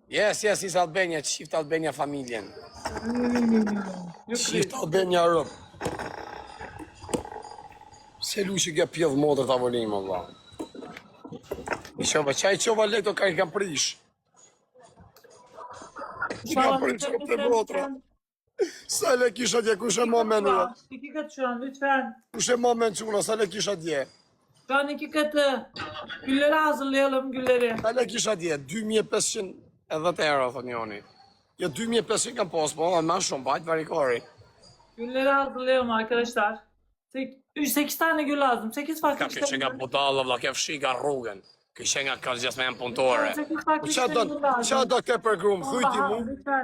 Yes, it's Albania, çift Albania familjen. Ju Çift kri. Albania Europë. Se luqi ke pjedh modër tavolim, Allah. I qova, qaj qova lekto ka i kam prish. I kam prish kom të motra. Sa le kisha dje, kush e mo menua? İki kat şu an lütfen. Kush e mo men quna, sa le kisha dje? Şu an iki katı. Gülleri hazırlayalım gülleri. Sa le kisha dje, 2510 euro, thot njoni. Jo, 2500 kam pas, po, ma shumë, bajt varikari. Gülleri hazırlayalım arkadaşlar. 8 tane gül lazım. 8 farklı Ka kishe nga budalla, vla, ke fshi nga rrugën. Kishe nga kërgjesmen punëtore. Qa do ke për grum, thujti mu?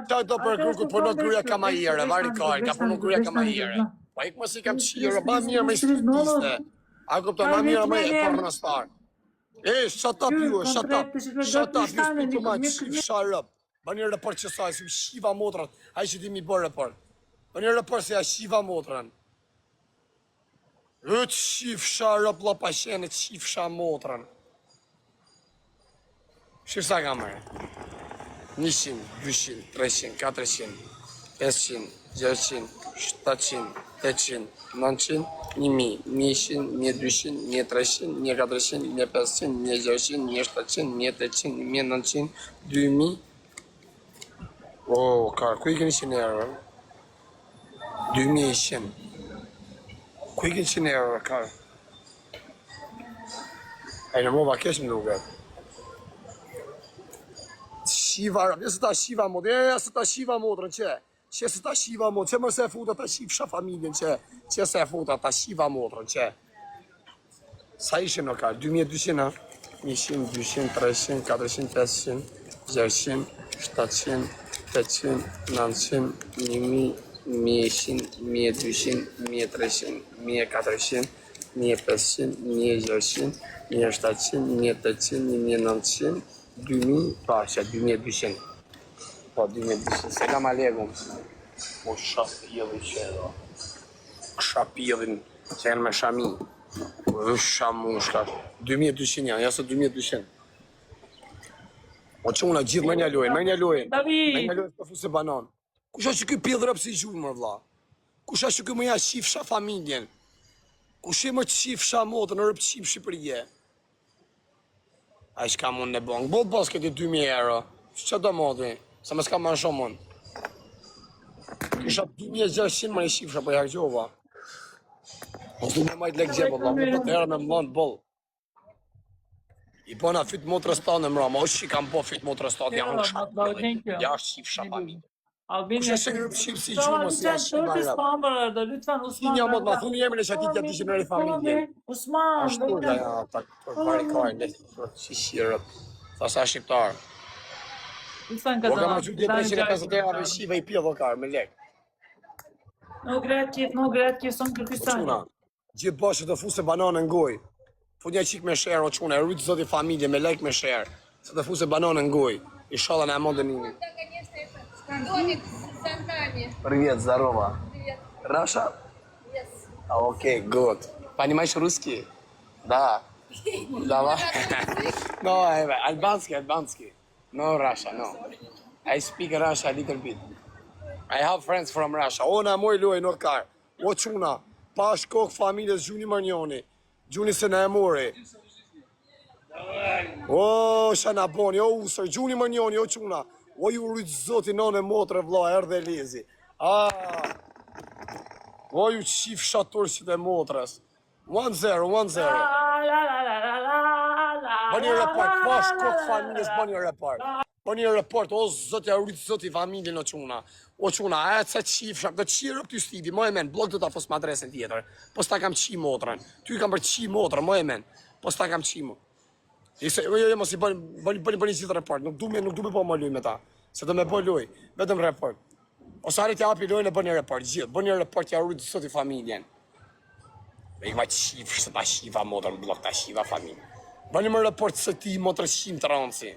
Qa do për grum, ku përno gruja ka ma jere, varikari, ka përno gruja ka ma jere. Pa ik mësi kam qire, ba mirë me stiste. A kupton, ma mirë me e për në starë. Shut up you, shut up, you speak too much, shut up. Ba një report që saj, si shiva motrat, a i që ti mi bërë report. Ba një report se a shiva motran. Rëtë shif shut up, la pashene, shif sha motran. Shif sa ka mërë? 100, 200, 300, 400, 500, 600, 700, 800, 900, 1000, 1100, 1200, 1300, 1400, 1500, 1600, 1700, 1800, 1900, 2000. Oh, kar, ku i keni 100 euro? 2100. Ku i keni 100 euro, kar? E në mova kesh më duket. Shiva, së ta shiva mod, së ta shiva modrën që së ta shiva mod, që më se futa ta shifsha familjen që se futa ta shiva modrën që. Sa ishe në ka, 2200, 100, 200, 300, 400, 500, 600, 700, 800, 900, 1000, 1100, 1200, 1300, 1400, 1500, 1600, 1700, 1800, 1900, 2000, pa, që 2200. Po, 2200. Selam aleikum. O shapjevin që edo. Shapjevin që janë me shami. Shamushka. 2200 janë, jasë 2200. O quna, gjithë me një lojnë, me një lojnë. Me një lojnë të fuse banon. Kusha që këj pjedhë rëpë si gjujnë, mërë vla? Kusha që këj më ja shifsha familjen? Kushe më të shifsha modë në rëpë qim Shqipërije? A i shka mund në bankë, bëllë basketi 2000 euro, që do modi, sa më s'ka ma në shumë mund. Kisha 2600 më në shifra për jakë gjova. O du me majtë lekë gjepë, më për të herë me më në bëllë. I bëna fit motrës ta në mra, ma është që i kam po fit motrës ta, janë në shumë, ja është shifra fami. Kushe që në shqipë si gjumë, si janë shqipa në rëpë. Lütfen Një mod ma thunë jemi në që ati tja dishin nëri familje. Osman, Ashtu da ja, ta varikari, në që shirët, ta sa shqiptarë. lütfen Po kam kazan. që 250 euro me shiva i pjedhë karë, me lek. No gratje, son O Kyrgyzstan. quna, gjithë bashkë të fuse banane në goj. Fut një qik me sherë, o quna, e rritë zoti familje me lek me sherë. Se të fuse banane në goj. I shala në amon dhe nimi. Домик с замками. Привет, здорово. Привет. Раша? Yes. Окей, good. Понимаешь русский? Да. Давай. No, albanski. No, Russia, no. I speak Russia a little bit. I have friends from Russia. Ona moj loj në kar. O quna, pa shkok familjes Gjuni Marnjoni. Gjuni se në e mori. O, shana boni, o usër, Gjuni Marnjoni, o quna. O ju rritë zoti nën e motre vla, erdhe lezi. O ju qif shaturësit e motres. 1-0. Bë një report, pa shkok familjes, bë një report. Bë një report, o zotja rritë zoti familjen o quna. O quna, e të qif shak, dhe qirë për ty stipi, mo e men, blok të ta fos madresen tjetër. Po s'ta kam qi motrën. Ty kam për qi motrën, mo e men. Po s'ta kam qi mo. Jo, mos i bëni gjithë report, nuk du me po më luj me ta. Se do me bëj luj, vetëm report. Ose arrit ja api lojnë e bëni report, gjithë. Bëni report ja rritë zoti familjen. Dhe i va qif, se ta shiva motrën, blok ta shiva familjen. Bëni më report se ti motrë shim të ranci.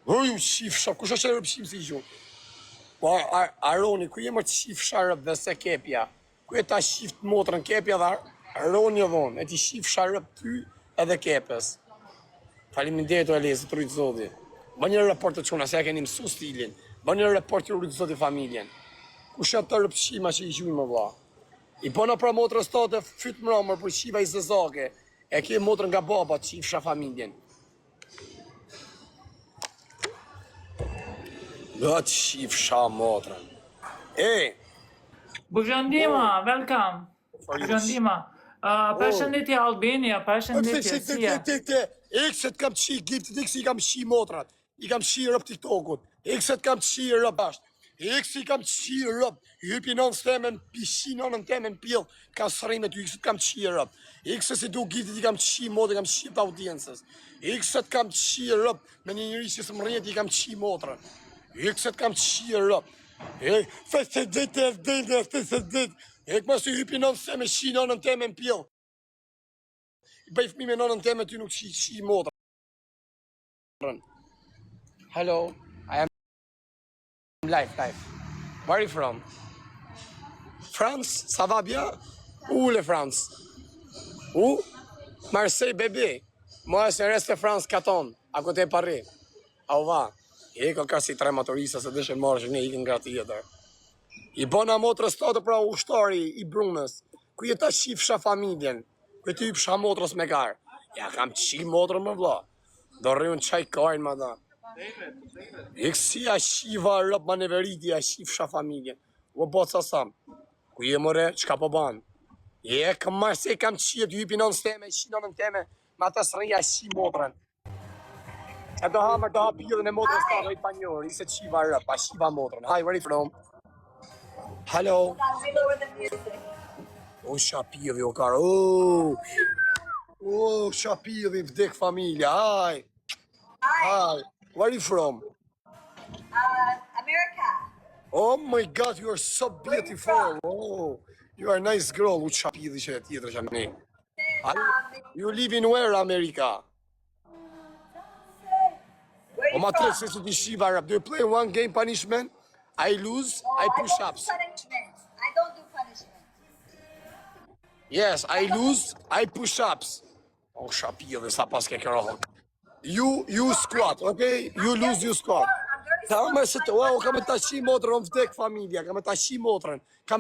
Ju qif shak, kush është e rëpshim si gju? Po Aroni, ku je më të shif sharëp dhe se kepja? Ku e ta shif të motrën kepja dhe Aroni e dhonë, e ti shif sharëp ty edhe kepes. Faleminderit o Elezi, të rritë zoti. Bën një raport të çuna, se ja keni mësu stilin. Bën një raport të rritë zoti familjen. Ku shet të rëpshima që i gjujnë më vla. I bëna pra motrës tate fytë mramër për qiva i zezake. E ke motrën nga baba që i fsha familjen. Nga që i fsha motrën. Bujandima, welcome. Bujandima. Përshëndetje Albania, përshëndetje Sia. Ekset kam qi giptit, ekse i kam qi motrat. I kam qi rëp TikTokut. Ekset kam qi rëp ashtë. Ekse i kam qi rëp. Hypi nën stemen, pishin nën temen pjell. Ka sërime ty, ekset kam qi rëp. Ekse si du giptit i kam qi motrë, i kam qi të audiencës. Ekset kam qi rëp. Me një njëri që së më rrjet, i kam qi motrën. Ekset kam qi rëp. Fëse dit. Ek ma si hypi nën stemen, shi nën temen pjell. Bëj fëmi me nonën teme ty nuk shi motrën. Hello, I am live. Where are you from? France, ça va bien? Où le France? Où? Marseille, bébé. Moi, c'est reste France 4 ans, à côté de Paris. Au va. E ka si tre motorista se dëshën marrë që ne ikin nga tjetër. I bona motrës tate pra ushtari i brunës, ku jeta shifsha familjen. Këtë i pësha motrës me karë. Ja kam qi motrën më vla. Do rriun qaj karën ma da. Ikësi a shiva rëp ma neveriti a shifsha familjen. O boca sam. Ku je mëre, qka po banë? Je kam marë se kam qi e të hypi nën steme, shi nën teme, ma të sërëja shi motrën. E do ha pjellën e motrës ta dhe i panjor, i se qiva rëp, a shiva motrën. Hi, where are you from? Hello. O shapirë, o karë, o shapirë, vdek familja, hi, where are you from? America. Oh my God, you are so beautiful, oh, you are a nice girl, u shapirë që e tjetër që ne. You live in where, America? Where O you ma tre from? se të shiva rap, do you play one game punishment? I lose, I push ups. I don't do punishment. Yes, I lose, I push ups. Oh, shapirë, sa pas ke kërë. You squat, okay? You lose, you squat. Ta me se të, wow, ka me ta shi motrën, on vdek familja, ka me ta shi motrën, sa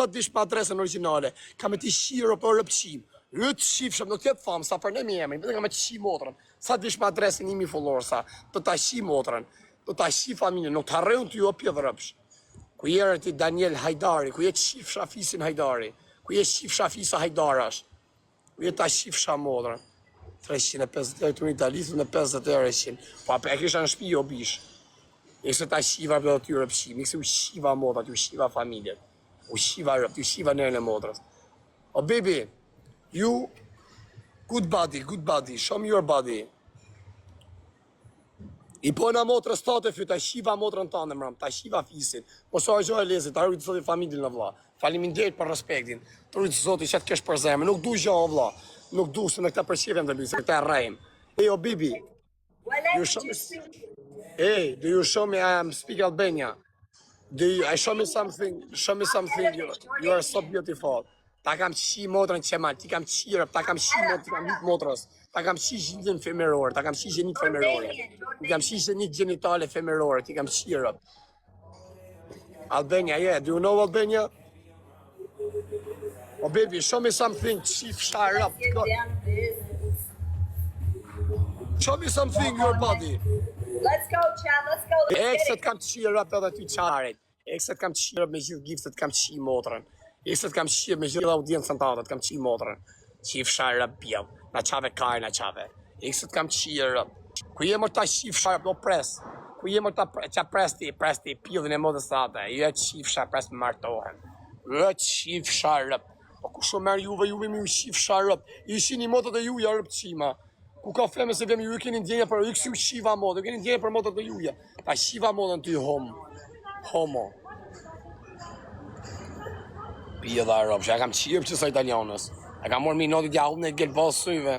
të vish për adresën originale, ka me ti shiro për rëpqim. Rëtë shifshëm, do t'jetë famë, sa për ne mi jemi, ka me të shi motrën, sa të vish për adresën 1000 followers, sa të ta shi motrën, të ta shi familjen, nuk të arreun të ju o pjë rëpsh. Ku jere ti Daniel Hajdari, ku jetë shifsha fisin Hajdari, ku jetë shifsha fisa Hajdarash, ku jetë ta shifsha motrën. 350 euro të një talisë, në 50 euro ishin. Po e kisha në shpi o bish. Ekse ta shiva për të tyre pëshim, ekse u shiva motrat, u shiva familjet. U shiva rëpt, u shiva nërën e motrës. Oh baby, you, good body, show me your body. I pona motrës tate fyt, ta shiva motrën tane mram, ta shiva fisin. Po sa e gjoj e lezit, ta rritë zoti familjen në vla. Faleminderit për respektin, të rritë zoti që të kesh për zemë, nuk du gjë o vla. Nuk du se në këta përqevjem të bise, këta e rejmë. Hey, oh, Bibi. What language do you speak? Hey, do you show me I speak Albania? Show me something, you are so beautiful. Ta kam qi motrën që ma, ti kam qirëp, ta kam qi motrës, ta kam qi gjinit femerore, ta kam qi gjinit femerore, ti kam qi gjinit genitale femerore, ti kam qirëp. Albania, yeah, do you know Albania? Oh baby, show me something, chief shire up. Show me something, your body. Let's go, Chad, let's go. Let's get Ekset it. kam qirë up edhe ty qarit. Ekset kam qirë me gjithë giftet, kam qi motrën. Ekset kam qirë me gjithë audiencën të atët, kam qi motrën. Chief shire up bjell, na qave kajë, na qave. Ekset kam qirë up. Ku jemër ta chief shire up, do pres. Ku jemër ta qa presti, pjellin e modës të atë. Ju e chief shire pres me martohen. Ju e chief shire up. Po ku shumë merë juve mi u shif sharëp, i shini motët e juja rëp qima. Ku ka feme se vemi ju keni ndjenja për ju kësi u shiva motë, ju keni ndjenja për motët e juja. Ta shiva motën ty homo. Pije dhe rëp, që ja kam qirë që sa italianës. E kam morë minutit jahullën e gjelë pasujve.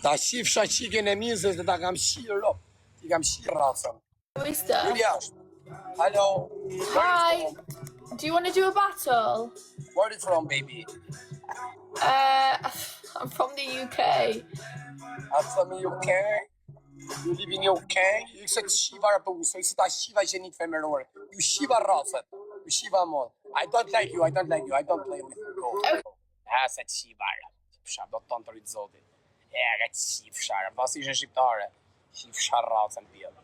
Ta shif shaqikin e mizës dhe ta kam qirë rëp. Ti kam qirë ratësën. Mister. Hello. Hi. Do you want to do a battle? Where are you from, baby? I'm from the UK. Atë me UK, ju libi një UK, ju këse të shiva rëpëgusë, ju këse ta shiva gjenit femerore, ju shiva racet, ju shiva mod. I don't like you, I don't like you, I don't play with you. Se të shiva rëpë, pësha, do të tonë të rritë zotit. Ka të shif sharë, pas ishe shqiptare, shif sharë racen pjellë.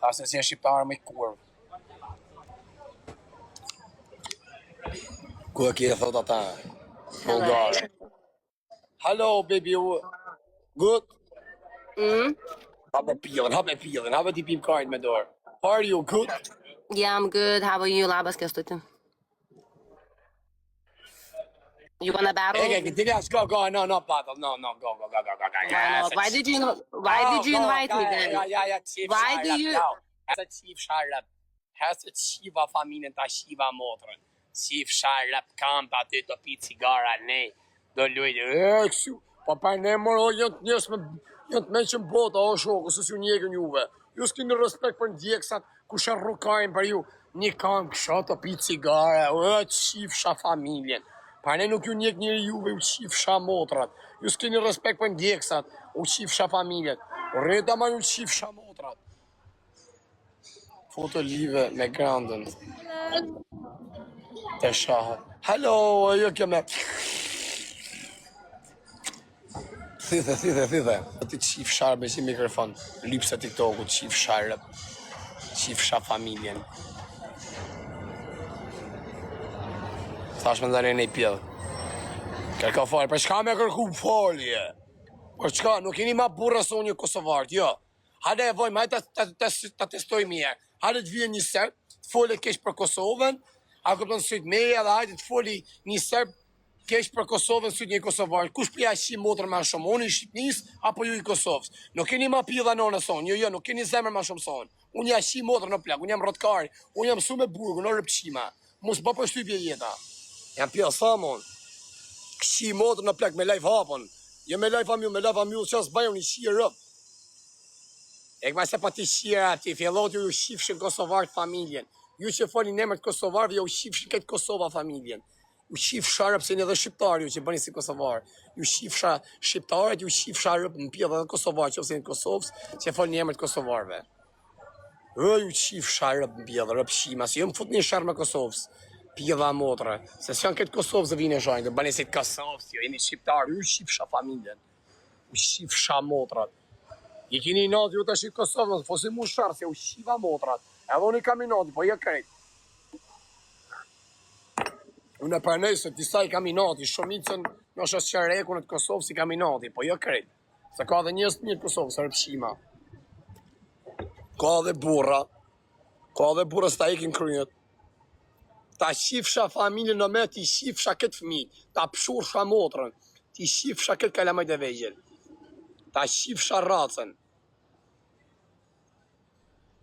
Ta se si e shqiptare me kurvë. Ku e kje thot ata? Bulgare. Hello, baby. Good? Habe ti pim kajt me dorë. How are you? Good? Yeah, I'm good. How are you? Labas kęstuti. You wanna battle? Go. No, battle. No, go. Why did you invite me then? Why do you? Has a chief sharp. Has a chiva familjen ta shiva motrën. Chief sharp kampa ty të pi cigara ne. Do lujtë. Kështu. Po pa ne moro janë të meqën bota o shoku se si u njegën juve. Ju s'kini respekt për ndjeksat ku sharrukajnë për ju. Një kam kësha të pi cigara. Qifsha familjen. Pa ne nuk ju njek njëri juve, u qifsha motrat. Ju s'kini respekt për ndjeksat, u qifsha familjet. Rreta ma ju qifsha motrat. Foto live me grandën. Të shahët. Hello, jo keme. Thithe. Ti qifsha me si mikrofon. Lypse TikTok-u, qifsha familjen. Thash me ndare në i pjellë. Kërka falë, për shka me kërku falje? Për shka, nuk jeni ma burra së unë një Kosovartë, jo. Hade e vojmë, hajde të testojmë mirë. Hajde të vijen një serb, të foli kesh për Kosovën, a këpëton sytë meja dhe hajde të foli një serb kesh për Kosovën sytë një Kosovartë. Kush përja shi motrë ma shumë, unë i Shqipnis, apo ju i Kosovës. Nuk keni ma pjella në sonë, jo, nuk keni zemër ma shumë sonë. Unë ja shi motrë në plak, unë jam rotkari, unë jam su me burgu, në rëpqima. Mos bë për shtypje jeta. Jam pjellë thamon, shi motrë në plak me lajf hapon, jo me lajf amjull që asë bajon i shi rëp. Këma se pa ti shira ati, fjellot ju shifshin Kosovarët familjen. Ju që foni në emër të Kosovarëve, ju shifshin këtë Kosova familjen. Ju shifsha rëp se një dhe shqiptarë ju që bëni si Kosovarë. Ju shifsha shqiptarët, ju shifsha rëp në pjellë dhe Kosovarë, që ose në Kosovës, që foni në emër të Kosovarëve. Ju shifsha rëp në pjellë, rëp shima, si ju më fut një sharë me Kosovës. Pjella motra, se s'janë këtë Kosovë zë vine shajnë, të bëni si të Kosovës, jo, jeni shqiptarë, ju shifsha familjen, ju shifsha motrat. I kini i nati ju të shqipë Kosovën, fosi mu sharë, se ju shiva motrat, edhe unë i kam i nati, po je krejt. Unë e përnej se disa i kam i nati, shumicën në shës qereku në të Kosovës i kam i nati, po je krejt. Se ka dhe njës të një të Kosovës, rëpshima. Ka dhe burra s'ta ikin kryet. Ta shifsha familjen në me, ti shifsha këtë fëmi, ta pshursha motrën, ti shifsha këtë kalamajt e vegjel, ta shifsha racën.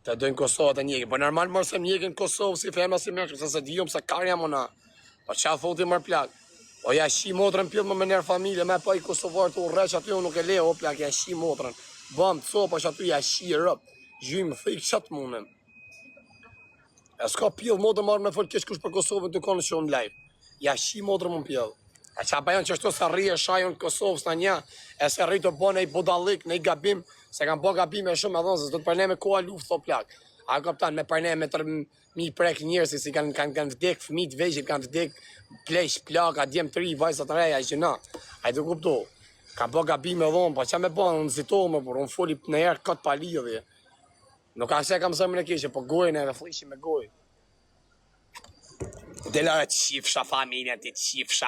Të dojnë Kosovët e njegi, po normal mërë se njegin Kosovë si femna si mërë, se dijom se karja më na, po qa thoti mërë plak, po ja shi motrën pjellë më nërë familje, me pa i Kosovarë të ureq aty unë nuk e leo, o plak, ja shi motrën, bëm të copa që aty ja shi rëp, gjymë thikë qatë munëm. E s'ka pjellë modrë marrë me folë kesh kush për Kosovën të konë që unë live. Ja shi modrë më pjellë. A që apajon që ashtu se rrije shajon Kosovës në një, e se rrije të bënë e i bodalik, në i gabim, se kam bo gabim e shumë e dhonë, se do të përne me koha luft, tho plak. A kaptan, me përne me mi prek njërës, si kanë vdek fëmit vegjit, kanë vdek plesh, plak, a djem të ri, vajzat të reja, i që na. A i të kuptu. Kam bo gabim e dhonë, pa që me bënë, unë zitohë më burë, unë foli në herë këtë palidhje. Nuk a se kam zëmën e kishe, po gojnë edhe flishi me gojë. Delare të qifsha familjen, ti qifsha